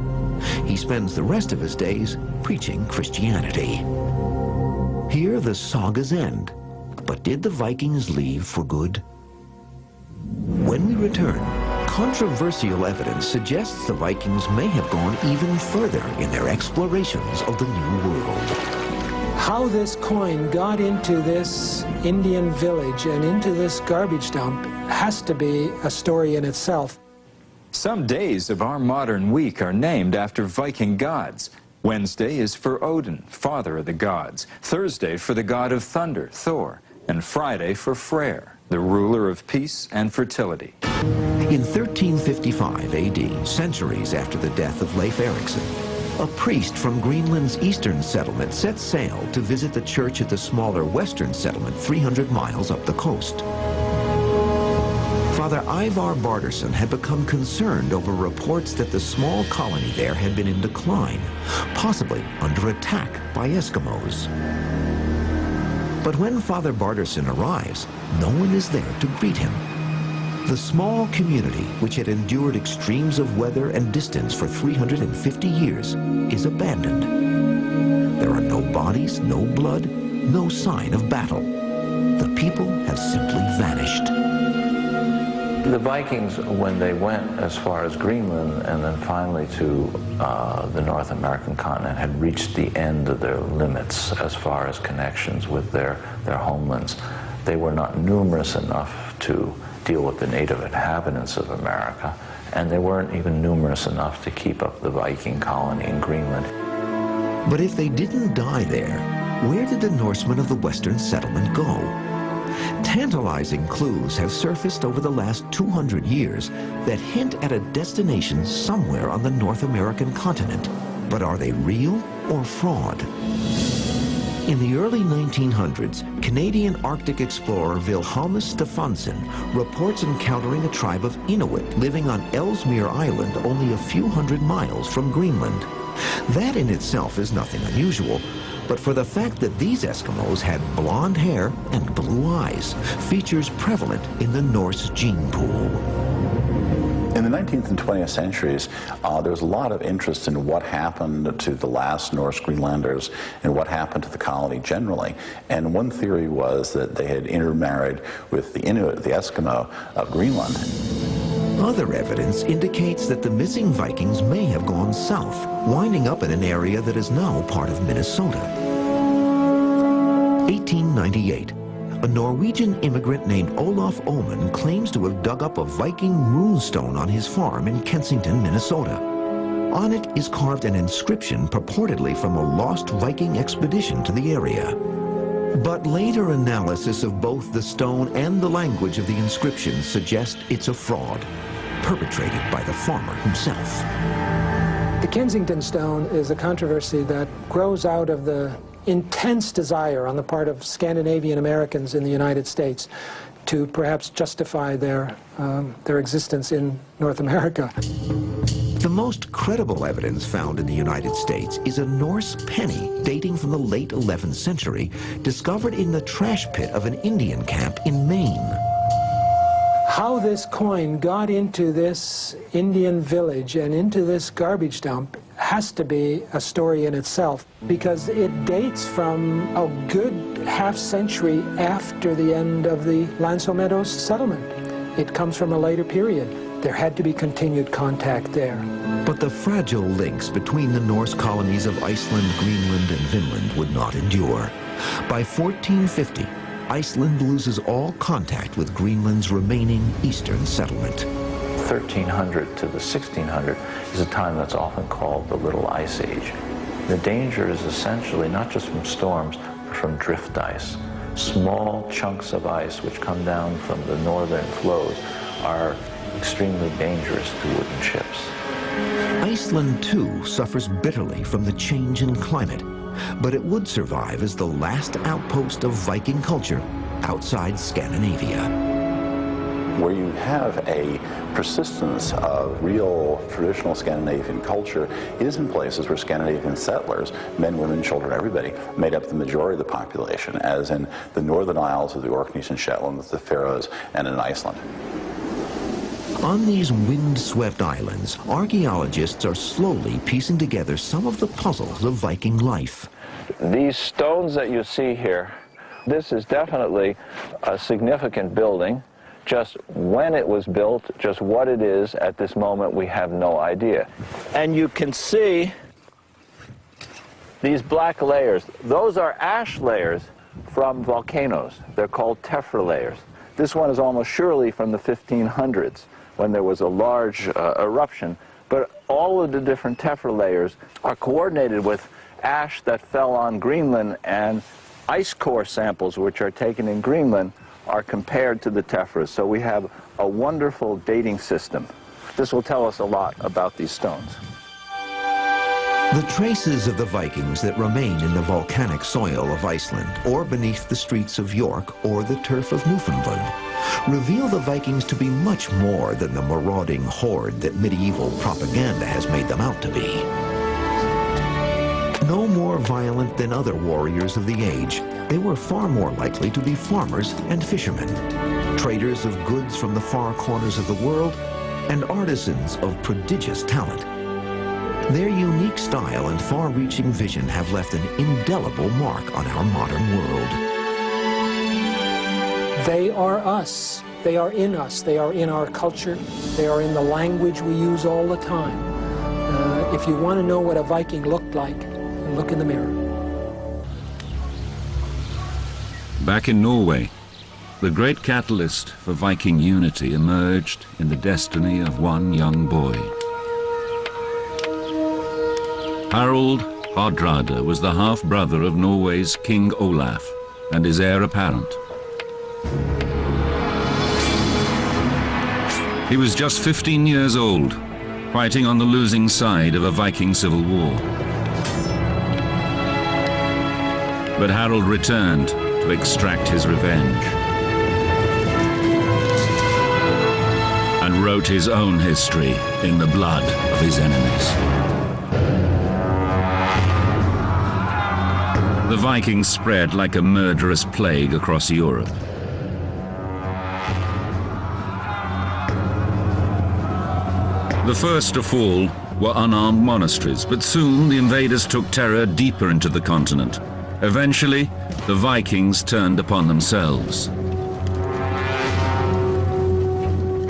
He spends the rest of his days preaching Christianity. Here the sagas end, but did the Vikings leave for good? When we return, controversial evidence suggests the Vikings may have gone even further in their explorations of the New World. How this coin got into this Indian village and into this garbage dump has to be a story in itself. Some days of our modern week are named after Viking gods. Wednesday is for Odin, father of the gods. Thursday for the god of thunder, Thor. And Friday for Freyr, the ruler of peace and fertility. In 1355 AD, centuries after the death of Leif Erikson, a priest from Greenland's eastern settlement set sail to visit the church at the smaller western settlement 300 miles up the coast. Father Ivar Barderson had become concerned over reports that the small colony there had been in decline, possibly under attack by Eskimos. But when Father Barderson arrives, no one is there to greet him. The small community, which had endured extremes of weather and distance for 350 years, is abandoned. There are no bodies, no blood, no sign of battle. The people have simply vanished. The Vikings, when they went as far as Greenland and then finally to the North American continent, had reached the end of their limits as far as connections with their homelands. They were not numerous enough to deal with the native inhabitants of America, and they weren't even numerous enough to keep up the Viking colony in Greenland. But if they didn't die there, where did the Norsemen of the Western settlement go? Tantalizing clues have surfaced over the last 200 years that hint at a destination somewhere on the North American continent. But are they real or fraud? In the early 1900s, Canadian Arctic explorer Vilhelmus Stefansson reports encountering a tribe of Inuit living on Ellesmere Island, only a few hundred miles from Greenland. That in itself is nothing unusual, but for the fact that these Eskimos had blonde hair and blue eyes, features prevalent in the Norse gene pool. In the 19th and 20th centuries, there was a lot of interest in what happened to the last Norse Greenlanders and what happened to the colony generally. And one theory was that they had intermarried with the Inuit, the Eskimo of Greenland. Other evidence indicates that the missing Vikings may have gone south, winding up in an area that is now part of Minnesota. 1898. A Norwegian immigrant named Olaf Oman claims to have dug up a Viking runestone on his farm in Kensington, Minnesota. On it is carved an inscription purportedly from a lost Viking expedition to the area. But later analysis of both the stone and the language of the inscription suggest it's a fraud, perpetrated by the farmer himself. The Kensington stone is a controversy that grows out of the intense desire on the part of Scandinavian Americans in the United States to perhaps justify their existence in North America. The most credible evidence found in the United States is a Norse penny dating from the late 11th century, discovered in the trash pit of an Indian camp in Maine. How this coin got into this Indian village and into this garbage dump has to be a story in itself, because it dates from a good half-century after the end of the L'Anse aux Meadows settlement. It comes from a later period. There had to be continued contact there. But the fragile links between the Norse colonies of Iceland, Greenland, and Vinland would not endure. By 1450, Iceland loses all contact with Greenland's remaining eastern settlement. 1300 to the 1600 is a time that's often called the Little Ice Age. The danger is essentially not just from storms, but from drift ice. Small chunks of ice which come down from the northern flows are extremely dangerous to wooden ships. Iceland, too, suffers bitterly from the change in climate, but it would survive as the last outpost of Viking culture outside Scandinavia. Where you have a persistence of real traditional Scandinavian culture is in places where Scandinavian settlers, men, women, children, everybody, made up the majority of the population, as in the Northern Isles of the Orkneys and Shetland, the Faroes, and in Iceland. On these wind-swept islands, archaeologists are slowly piecing together some of the puzzles of Viking life. These stones that you see here, this is definitely a significant building. Just when it was built, just what it is at this moment, we have no idea. And you can see these black layers. Those are ash layers from volcanoes. They're called tephra layers. This one is almost surely from the 1500s, when there was a large eruption. But all of the different tephra layers are coordinated with ash that fell on Greenland, and ice core samples which are taken in Greenland are compared to the tephras. So we have a wonderful dating system. This will tell us a lot about these stones. The traces of the Vikings that remain in the volcanic soil of Iceland, or beneath the streets of York, or the turf of Newfoundland, reveal the Vikings to be much more than the marauding horde that medieval propaganda has made them out to be. No more violent than other warriors of the age, they were far more likely to be farmers and fishermen, traders of goods from the far corners of the world, and artisans of prodigious talent. Their unique style and far-reaching vision have left an indelible mark on our modern world. They are us. They are in us. They are in our culture. They are in the language we use all the time. If you want to know what a Viking looked like, look in the mirror. Back in Norway, the great catalyst for Viking unity emerged in the destiny of one young boy. Harald Hardrada was the half-brother of Norway's King Olaf and his heir apparent. He was just 15 years old, fighting on the losing side of a Viking civil war. But Harold returned to extract his revenge and wrote his own history in the blood of his enemies. The Vikings spread like a murderous plague across Europe. The first to fall were unarmed monasteries, but soon the invaders took terror deeper into the continent. Eventually, the Vikings turned upon themselves.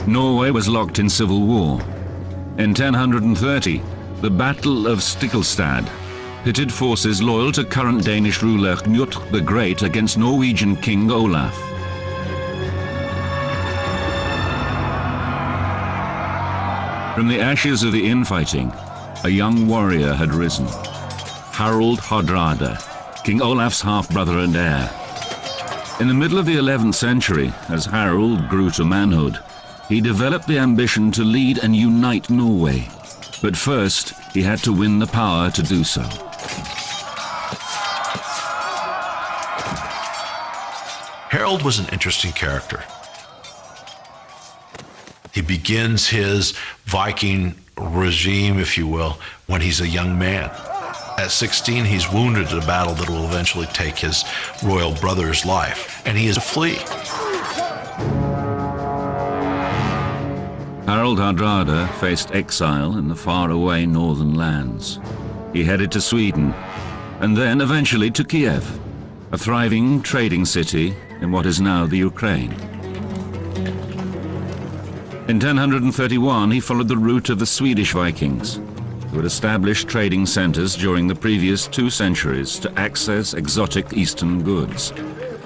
Norway was locked in civil war. In 1030, the Battle of Stiklestad pitted forces loyal to current Danish ruler Knut the Great against Norwegian King Olaf. From the ashes of the infighting, a young warrior had risen, Harald Hardrada, King Olaf's half-brother and heir. In the middle of the 11th century, as Harald grew to manhood, he developed the ambition to lead and unite Norway. But first, he had to win the power to do so. Harold was an interesting character. He begins his Viking regime, if you will, when he's a young man. At 16, he's wounded in a battle that will eventually take his royal brother's life, and he is to flee. Harald Hardrada faced exile in the faraway northern lands. He headed to Sweden, and then eventually to Kiev, a thriving trading city in what is now the Ukraine. In 1031, he followed the route of the Swedish Vikings, who had established trading centers during the previous 2 centuries to access exotic eastern goods.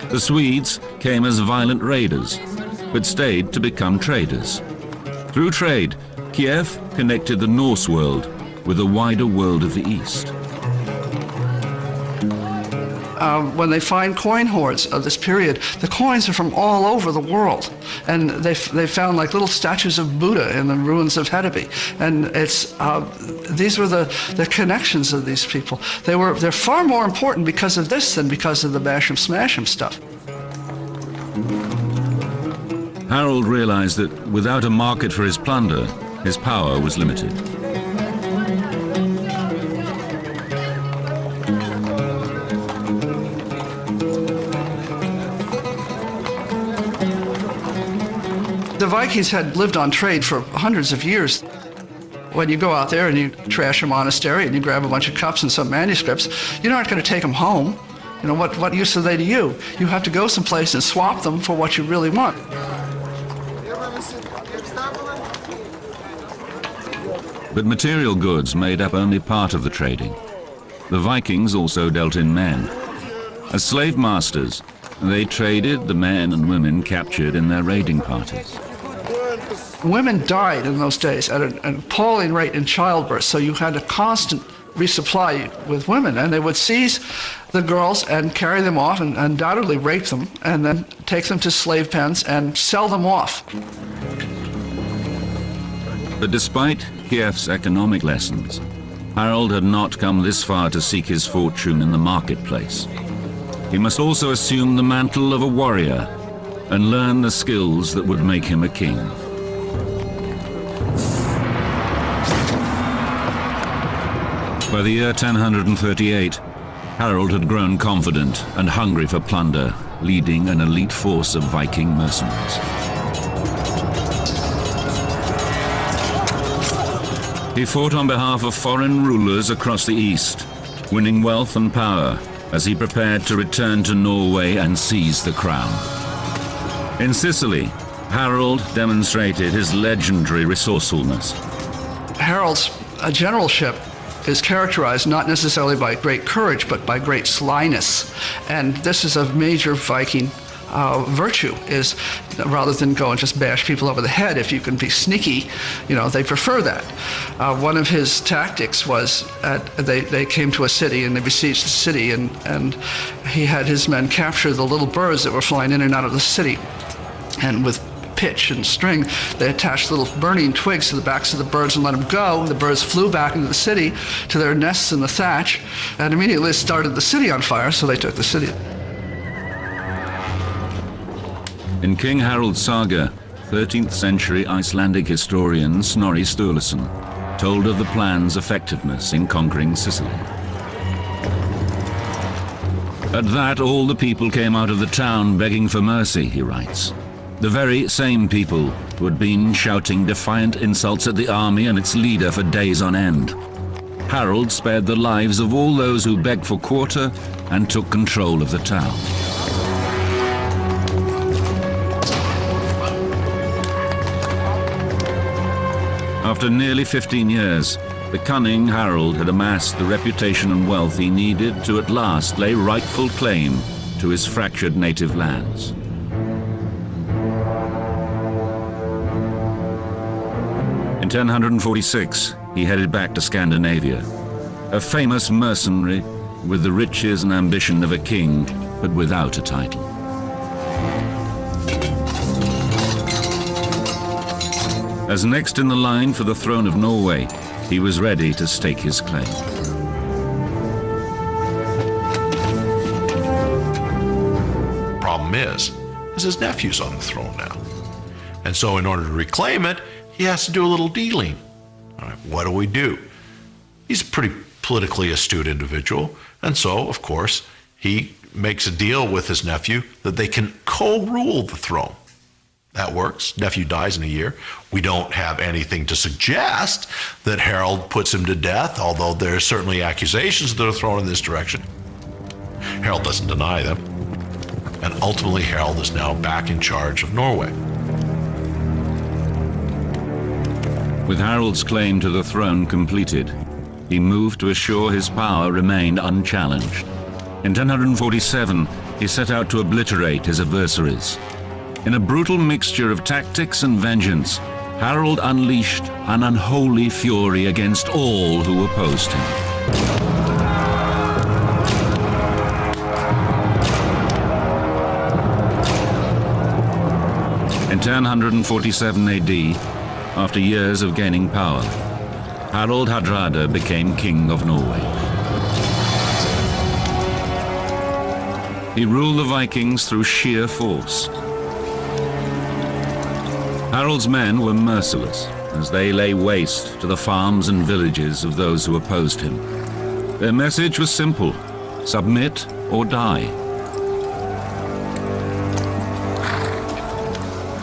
The Swedes came as violent raiders, but stayed to become traders. Through trade, Kiev connected the Norse world with the wider world of the East. When they find coin hoards of this period, the coins are from all over the world. And they found like little statues of Buddha in the ruins of Hedeby. And these were the connections of these people. They're far more important because of this than because of the bash 'em smash 'em stuff. Harold realized that without a market for his plunder, his power was limited. The Vikings had lived on trade for hundreds of years. When you go out there and you trash a monastery and you grab a bunch of cups and some manuscripts, you're not going to take them home. You know, what use are they to you? You have to go someplace and swap them for what you really want. But material goods made up only part of the trading. The Vikings also dealt in men. As slave masters, they traded the men and women captured in their raiding parties. Women died in those days at an appalling rate in childbirth, so you had a constant resupply with women, and they would seize the girls and carry them off and undoubtedly rape them, and then take them to slave pens and sell them off. But despite Kiev's economic lessons, Harold had not come this far to seek his fortune in the marketplace. He must also assume the mantle of a warrior and learn the skills that would make him a king. By the year 1038, Harold had grown confident and hungry for plunder, leading an elite force of Viking mercenaries. He fought on behalf of foreign rulers across the east, winning wealth and power as he prepared to return to Norway and seize the crown. In Sicily, Harold demonstrated his legendary resourcefulness. Harold's generalship is characterized not necessarily by great courage, but by great slyness. And this is a major Viking virtue, is rather than go and just bash people over the head, if you can be sneaky, you know, they prefer that. One of his tactics was they came to a city and they besieged the city, and he had his men capture the little birds that were flying in and out of the city. And with pitch and string. They attached little burning twigs to the backs of the birds and let them go. The birds flew back into the city to their nests in the thatch, and immediately started the city on fire, so they took the city. In King Harald's saga, 13th century Icelandic historian Snorri Sturluson told of the plan's effectiveness in conquering Sicily. At that, all the people came out of the town begging for mercy, he writes. The very same people who had been shouting defiant insults at the army and its leader for days on end. Harald spared the lives of all those who begged for quarter and took control of the town. After nearly 15 years, the cunning Harald had amassed the reputation and wealth he needed to at last lay rightful claim to his fractured native lands. In 1046, he headed back to Scandinavia, a famous mercenary with the riches and ambition of a king, but without a title. As next in the line for the throne of Norway, he was ready to stake his claim. Problem is his nephew's on the throne now. And so in order to reclaim it, he has to do a little dealing. All right, what do? He's a pretty politically astute individual, and so, of course, he makes a deal with his nephew that they can co-rule the throne. That works. Nephew dies in a year. We don't have anything to suggest that Harald puts him to death, although there are certainly accusations that are thrown in this direction. Harald doesn't deny them. And ultimately, Harald is now back in charge of Norway. With Harald's claim to the throne completed, he moved to assure his power remained unchallenged. In 1047, he set out to obliterate his adversaries. In a brutal mixture of tactics and vengeance, Harald unleashed an unholy fury against all who opposed him. In 1047 AD, after years of gaining power, Harald Hardrada became king of Norway. He ruled the Vikings through sheer force. Harald's men were merciless as they lay waste to the farms and villages of those who opposed him. Their message was simple: submit or die.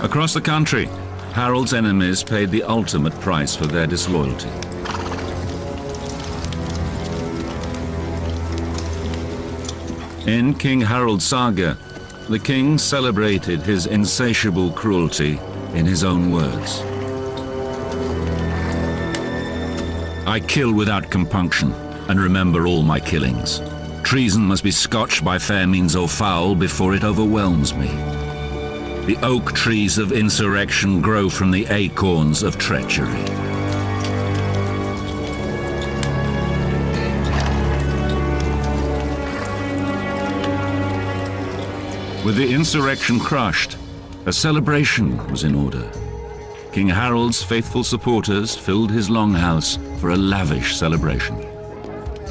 Across the country, Harald's enemies paid the ultimate price for their disloyalty. In King Harald's saga, the king celebrated his insatiable cruelty in his own words. I kill without compunction, and remember all my killings. Treason must be scotched by fair means or foul before it overwhelms me. The oak trees of insurrection grow from the acorns of treachery. With the insurrection crushed, a celebration was in order. King Harald's faithful supporters filled his longhouse for a lavish celebration.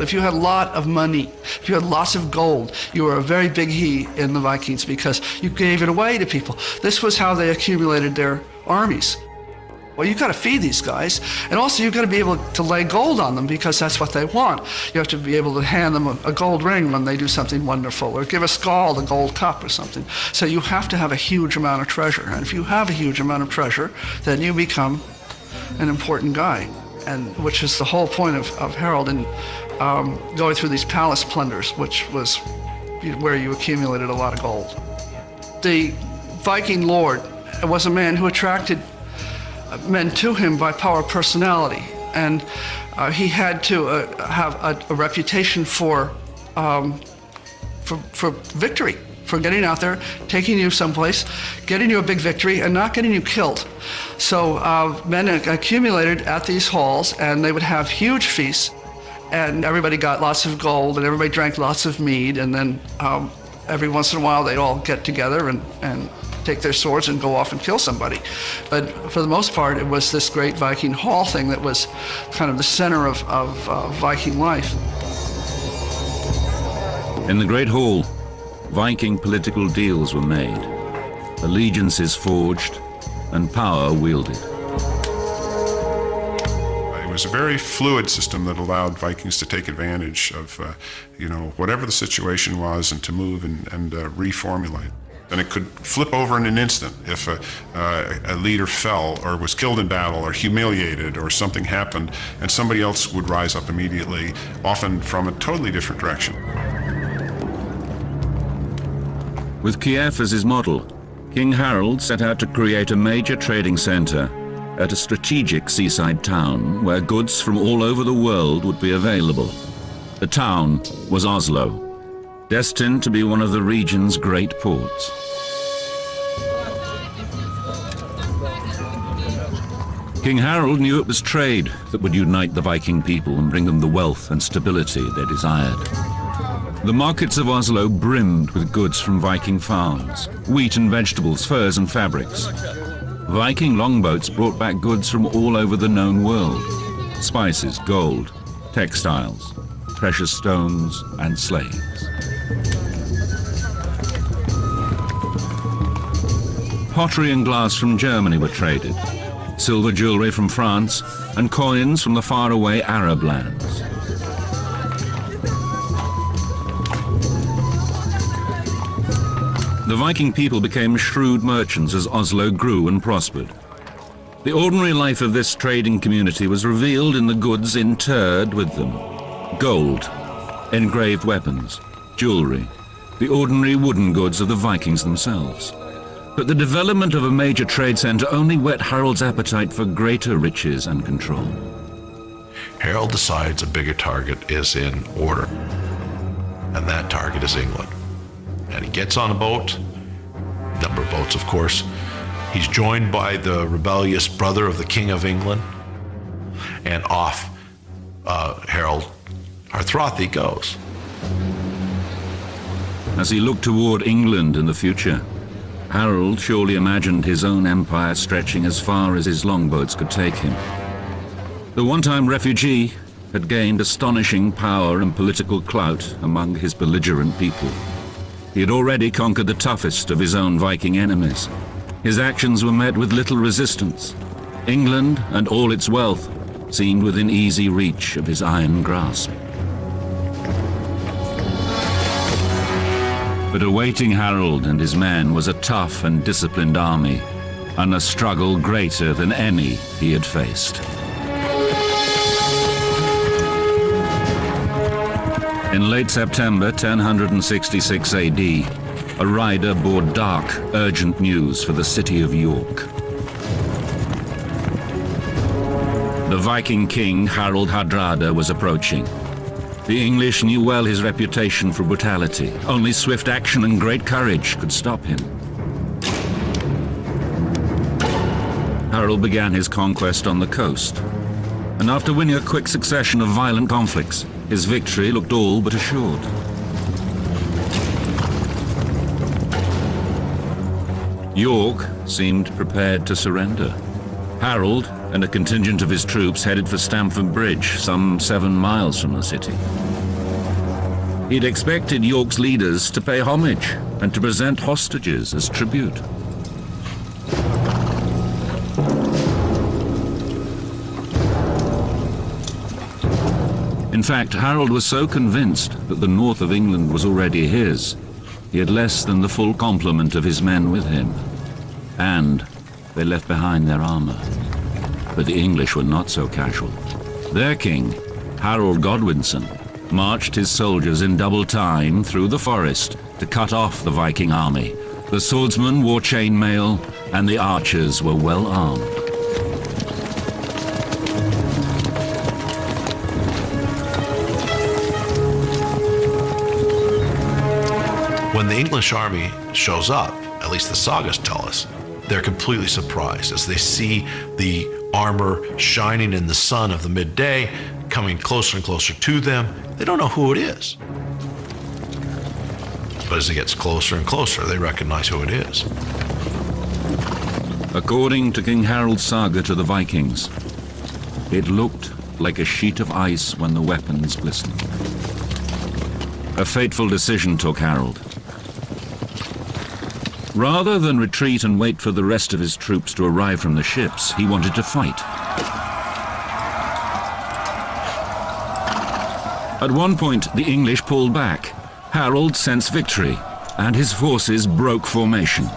If you had a lot of money, if you had lots of gold, you were a very big he in the Vikings because you gave it away to people. This was how they accumulated their armies. Well, you've got to feed these guys, and also you've got to be able to lay gold on them because that's what they want. You have to be able to hand them a gold ring when they do something wonderful, or give a Skald a gold cup or something. So you have to have a huge amount of treasure, and if you have a huge amount of treasure, then you become an important guy, and which is the whole point of Harald in going through these palace plunders, which was where you accumulated a lot of gold. The Viking lord was a man who attracted men to him by power of personality, and he had to have a reputation for victory, for getting out there, taking you someplace, getting you a big victory, and not getting you killed. So men accumulated at these halls, and they would have huge feasts, and everybody got lots of gold, and everybody drank lots of mead, and then every once in a while they'd all get together and take their swords and go off and kill somebody. But for the most part, it was this great Viking hall thing that was kind of the center of Viking life. In the Great Hall, Viking political deals were made, allegiances forged, and power wielded. It was a very fluid system that allowed Vikings to take advantage of, whatever the situation was, and to move and reformulate. And it could flip over in an instant if a leader fell or was killed in battle or humiliated or something happened, and somebody else would rise up immediately, often from a totally different direction. With Kiev as his model, King Harold set out to create a major trading center at a strategic seaside town where goods from all over the world would be available. The town was Oslo, destined to be one of the region's great ports. King Harold knew it was trade that would unite the Viking people and bring them the wealth and stability they desired. The markets of Oslo brimmed with goods from Viking farms, wheat and vegetables, furs and fabrics. Viking longboats brought back goods from all over the known world: spices, gold, textiles, precious stones, and slaves. Pottery and glass from Germany were traded, silver jewelry from France, and coins from the faraway Arab lands. The Viking people became shrewd merchants as Oslo grew and prospered. The ordinary life of this trading community was revealed in the goods interred with them: gold, engraved weapons, jewelry, the ordinary wooden goods of the Vikings themselves. But the development of a major trade center only whet Harold's appetite for greater riches and control. Harold decides a bigger target is in order, and that target is England. And he gets on a boat, number of boats, of course. He's joined by the rebellious brother of the King of England, and off Harold Harthrothi goes. As he looked toward England in the future, Harold surely imagined his own empire stretching as far as his longboats could take him. The one-time refugee had gained astonishing power and political clout among his belligerent people. He had already conquered the toughest of his own Viking enemies. His actions were met with little resistance. England and all its wealth seemed within easy reach of his iron grasp. But awaiting Harold and his men was a tough and disciplined army, and a struggle greater than any he had faced. In late September 1066 AD, a rider bore dark, urgent news for the city of York. The Viking king Harald Hardrada was approaching. The English knew well his reputation for brutality. Only swift action and great courage could stop him. Harold began his conquest on the coast, and after winning a quick succession of violent conflicts, his victory looked all but assured. York seemed prepared to surrender. Harold and a contingent of his troops headed for Stamford Bridge, some 7 miles from the city. He'd expected York's leaders to pay homage and to present hostages as tribute. In fact, Harold was so convinced that the north of England was already his, he had less than the full complement of his men with him. And they left behind their armor. But the English were not so casual. Their king, Harold Godwinson, marched his soldiers in double time through the forest to cut off the Viking army. The swordsmen wore chainmail, and the archers were well armed. When the English army shows up, at least the sagas tell us, they're completely surprised as they see the armor shining in the sun of the midday, coming closer and closer to them. They don't know who it is. But as it gets closer and closer, they recognize who it is. According to King Harold's saga to the Vikings, it looked like a sheet of ice when the weapons glistened. A fateful decision took Harold. Rather than retreat and wait for the rest of his troops to arrive from the ships, he wanted to fight. At one point, the English pulled back. Harold sensed victory, and his forces broke formation.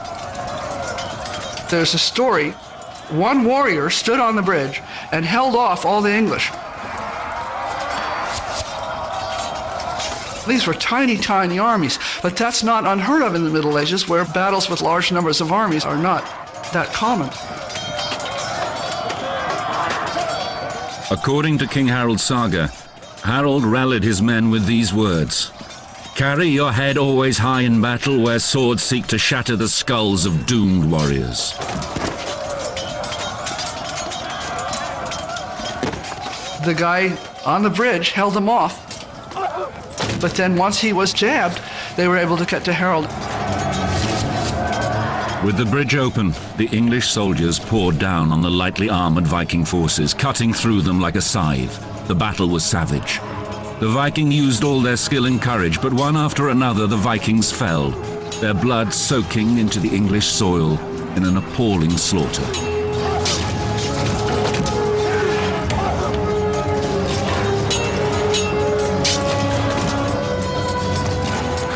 There's a story. One warrior stood on the bridge and held off all the English. These were tiny, tiny armies, but that's not unheard of in the Middle Ages, where battles with large numbers of armies are not that common. According to King Harold's saga, Harold rallied his men with these words: "Carry your head always high in battle, where swords seek to shatter the skulls of doomed warriors." The guy on the bridge held them off. But then once he was jabbed, they were able to get to Harold. With the bridge open, the English soldiers poured down on the lightly armored Viking forces, cutting through them like a scythe. The battle was savage. The Viking used all their skill and courage, but one after another the Vikings fell, their blood soaking into the English soil in an appalling slaughter.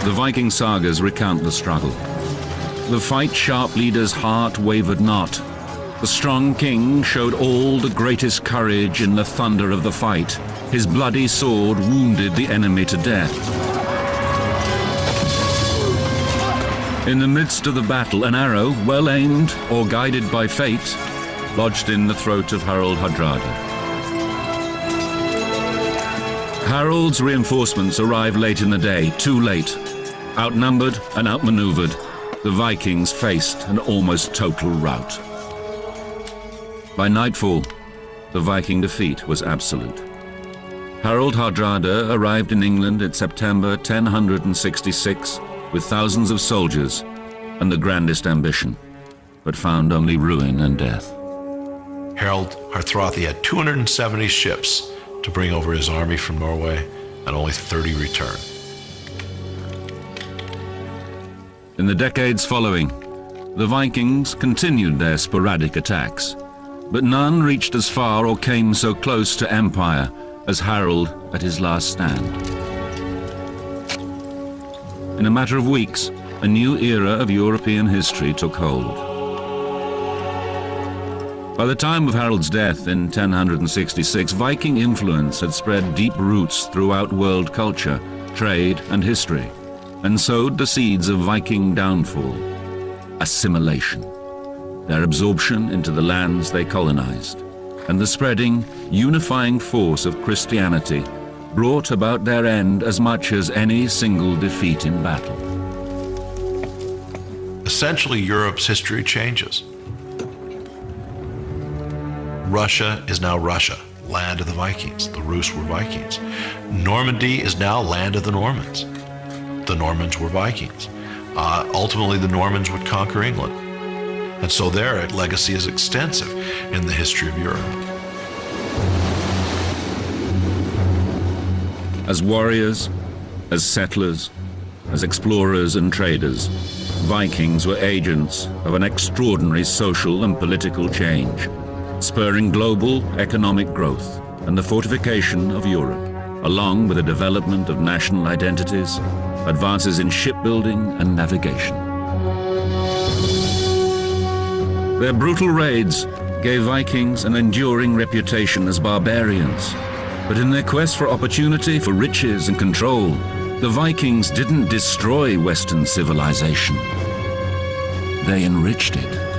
The Viking sagas recount the struggle. The fight-sharp leader's heart wavered not. The strong king showed all the greatest courage in the thunder of the fight. His bloody sword wounded the enemy to death. In the midst of the battle, an arrow, well aimed or guided by fate, lodged in the throat of Harold Hardrada. Harold's reinforcements arrived late in the day, too late. Outnumbered and outmaneuvered, the Vikings faced an almost total rout. By nightfall, the Viking defeat was absolute. Harold Hardrada arrived in England in September 1066 with thousands of soldiers and the grandest ambition, but found only ruin and death. Harold Hardrada had 270 ships to bring over his army from Norway, and only 30 returned. In the decades following, the Vikings continued their sporadic attacks, but none reached as far or came so close to empire as Harold at his last stand. In a matter of weeks, a new era of European history took hold. By the time of Harold's death in 1066, Viking influence had spread deep roots throughout world culture, trade, and history, and sowed the seeds of Viking downfall, assimilation, their absorption into the lands they colonized, and the spreading, unifying force of Christianity brought about their end as much as any single defeat in battle. Essentially, Europe's history changes. Russia is now Russia, land of the Vikings. The Rus were Vikings. Normandy is now land of the Normans. The Normans were Vikings. Ultimately, the Normans would conquer England. And so their legacy is extensive in the history of Europe. As warriors, as settlers, as explorers and traders, Vikings were agents of an extraordinary social and political change, spurring global economic growth and the fortification of Europe, along with the development of national identities, advances in shipbuilding and navigation. Their brutal raids gave Vikings an enduring reputation as barbarians, but in their quest for opportunity, for riches and control, the Vikings didn't destroy Western civilization. They enriched it.